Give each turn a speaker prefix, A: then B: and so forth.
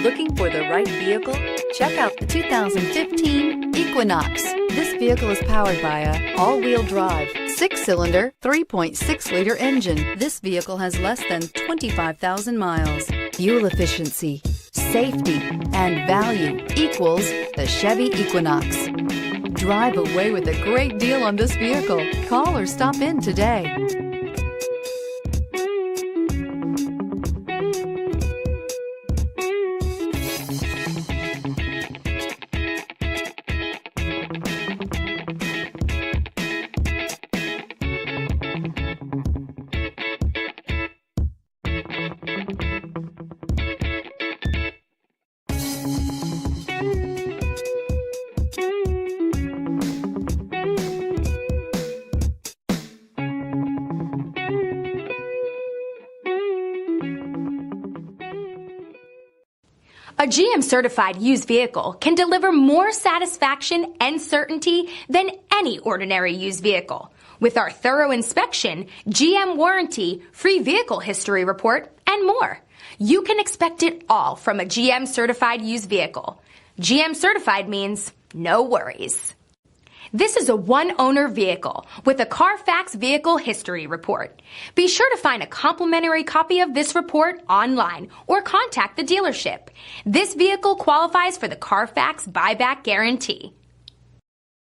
A: Looking for the right vehicle? Check out the 2015 Equinox. This vehicle is powered by a all-wheel drive, 6-cylinder, 3.6-liter engine. This vehicle has less than 25,000 miles. Fuel efficiency, safety, and value equals the Chevy Equinox. Drive away with a great deal on this vehicle. Call or stop in today.
B: A GM-certified used vehicle can deliver more satisfaction and certainty than any ordinary used vehicle. With our thorough inspection, GM warranty, free vehicle history report, and more. You can expect it all from a GM-certified used vehicle. GM-certified means no worries. This is a one-owner vehicle with a Carfax Vehicle History Report. Be sure to find a complimentary copy of this report online or contact the dealership. This vehicle qualifies for the Carfax Buyback Guarantee.